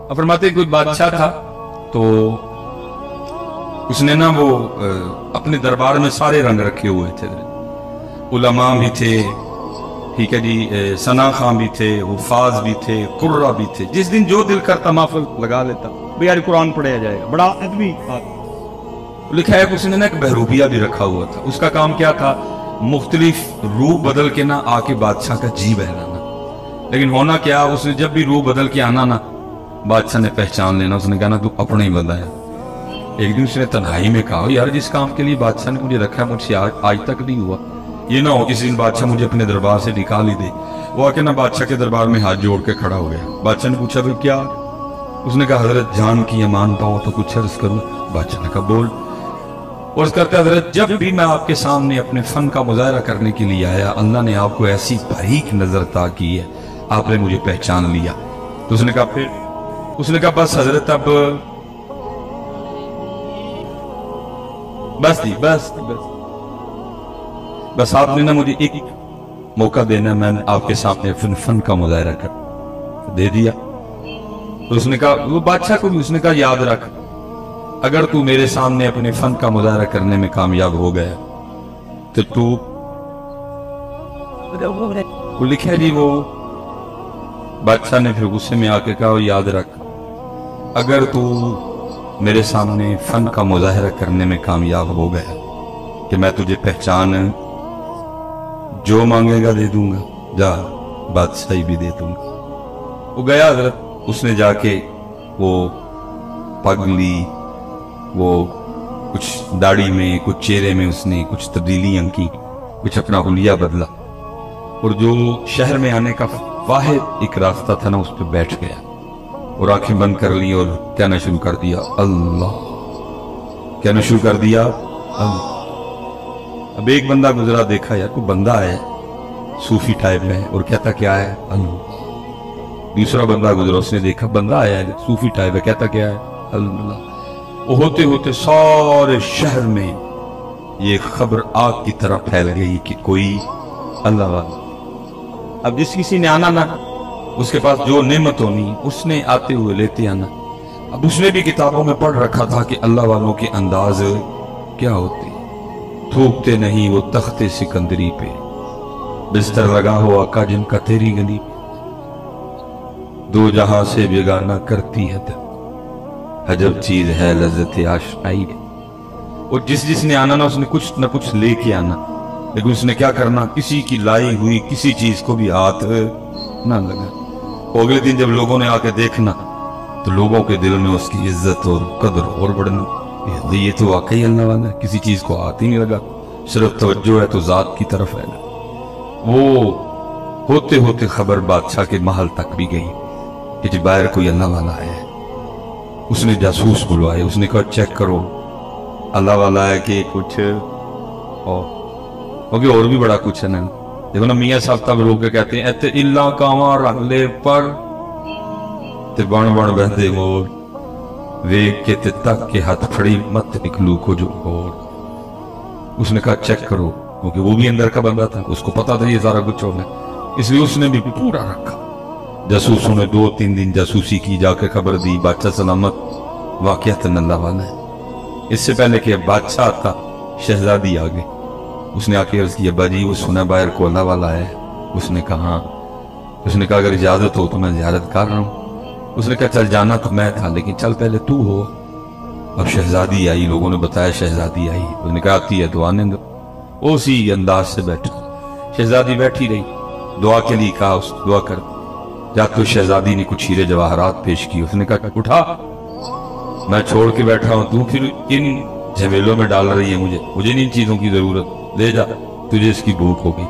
अब फरमाते कोई बादशाह था तो उसने ना वो अपने दरबार में सारे रंग रखे हुए थे। उलमा भी थे, ठीक है जी, सना खां भी थे, हुफाज भी थे, कुर्रा भी थे। जिस दिन जो दिल करता महफिल लगा लेता, भाई यार कुरान पढ़ाया जाएगा, बड़ा अदबी लिखा है कि उसने ना एक बहरूपिया भी रखा हुआ था। उसका काम क्या था, मुख्तलिफ रूप बदल के ना आके बादशाह का जी बहलाना। लेकिन होना क्या, उसने जब भी रूप बदल के आना ना, बादशाह ने पहचान लेना। उसने कहा ना तू अपने ही बंदा है। एक दिन उसने तन्हाई में कहा, यार जिस काम के लिए बादशाह ने मुझे रखा है मुझसे आज तक नहीं हुआ। ये ना हो किसी दिन बादशाह मुझे अपने दरबार से निकाल ही दे। वो आके ना बादशाह के दरबार में हाथ जोड़ के खड़ा हो गया। बादशाह ने पूछा भाई क्या? उसने कहा हजरत जान की अमान पाओ तो कुछ अर्ज करूं। बादशाह ने कहा बोल। और करते हजरत जब भी मैं आपके सामने अपने फन का मुजाहरा करने के लिए आया, अल्लाह ने आपको ऐसी बारीक नजर अता की है, आपने मुझे पहचान लिया। तो उसने कहा फिर? उसने कहा बस हजरत अब बस आपने ना मुझे एक मौका देना, मैंने आपके सामने फन का मुजाहरा कर दे दिया। तो उसने कहा, वो बादशाह को भी उसने कहा याद रख, अगर तू मेरे सामने अपने फन का मुजाहरा करने में कामयाब हो गया तो तू वो लिखा जी। वो बादशाह ने फिर गुस्से में आके कहा याद रख, अगर तू मेरे सामने फन का मुजाहरा करने में कामयाब हो गया कि मैं तुझे पहचान जो मांगेगा दे दूंगा, जा बादशाही भी दे दूंगा। वो गया हजरत, उसने जाके वो पग ली, वो कुछ दाढ़ी में कुछ चेहरे में उसने कुछ तब्दीलियां की, कुछ अपना हुलिया बदला, और जो शहर में आने का वाहिद एक रास्ता था ना उस पर बैठ गया और आंखें बंद कर ली और कहना शुरू कर दिया अल्लाह, कहना शुरू कर दिया अल्लाह। अब एक बंदा गुजरा, देखा यार कोई बंदा है सूफी टाइप में और कहता क्या है अल्लाह। दूसरा बंदा गुजरा, उसने देखा बंदा आया है सूफी टाइप है, कहता क्या है अल्लाह। होते होते सारे शहर में ये खबर आग की तरह फैल गई कि कोई अल्लाह वाला। अब जिस किसी ने आना ना, उसके पास जो नेमत होनी उसने आते हुए लेते आना। अब उसने भी किताबों में पढ़ रखा था कि अल्लाह वालों के अंदाज क्या होते, थूकते नहीं वो तख्ते सिकंदरी पे, बिस्तर लगा हो आका जिनका तेरी गली, दो जहां से बेगाना करती है दिल, अजब चीज है लज्जत आशनाई। और जिसने आना ना उसने कुछ न कुछ लेके आना, लेकिन उसने क्या करना, किसी की लाई हुई किसी चीज को भी हाथ ना लगा। अगले दिन जब लोगों ने आके देखना तो लोगों के दिल में उसकी इज्जत और कदर और बढ़ना, ये तो वाकई अल्लाह वाला है, किसी चीज को हाथ ही नहीं लगा, सिर्फ तवज्जो है तो जात की तरफ है ना। वो होते होते खबर बादशाह के महल तक भी गई कि जी बाहर कोई अल्लाह वाला है। उसने जासूस बुलवाए, उसने कहा चेक करो अल्लाह वाला है कि कुछ और भी बड़ा कुछ है ना। देखो ना मियाँ साहब तब लोग कहते हैं इत्ते इल्ला कावा रख ले पर ते बन बन बहदे मोर, वेख के ते तक के हाथ फड़ी मत निकलू को जो और। उसने कहा चेक करो, क्योंकि वो भी अंदर का बंदा था, उसको पता था ये सारा कुछ होना, इसलिए उसने भी पूरा रखा। जासूसों ने 2-3 दिन जासूसी की, जाकर खबर दी बादशाह सलामत वाकईतन अल्लाह वाला है। इससे पहले कि बादशाह था शहजादी आ गई, उसने आके अर्ज की अब्बा जी वो सुना बाहर को अल्लाह वाला है। उसने कहा अगर इजाजत हो तो मैं ज़ियारत कर रहा हूँ। उसने कहा चल जाना तो मैं था लेकिन चल पहले तू हो। अब शहजादी आई, लोगों ने बताया शहजादी आई, उसने कहा आती है तो आने दो। उसी अंदाज से बैठा शहजादी बैठी रही, दुआ के लिए कहा उस दुआ कर। जाते शहजादी ने कुछ हीरे जवाहरात पेश की। उसने कहा उठा, मैं छोड़ के बैठा हूं, तू फिर इन झमेलों में डाल रही है, मुझे नहीं इन चीजों की जरूरत, ले जा तुझे इसकी भूख होगी।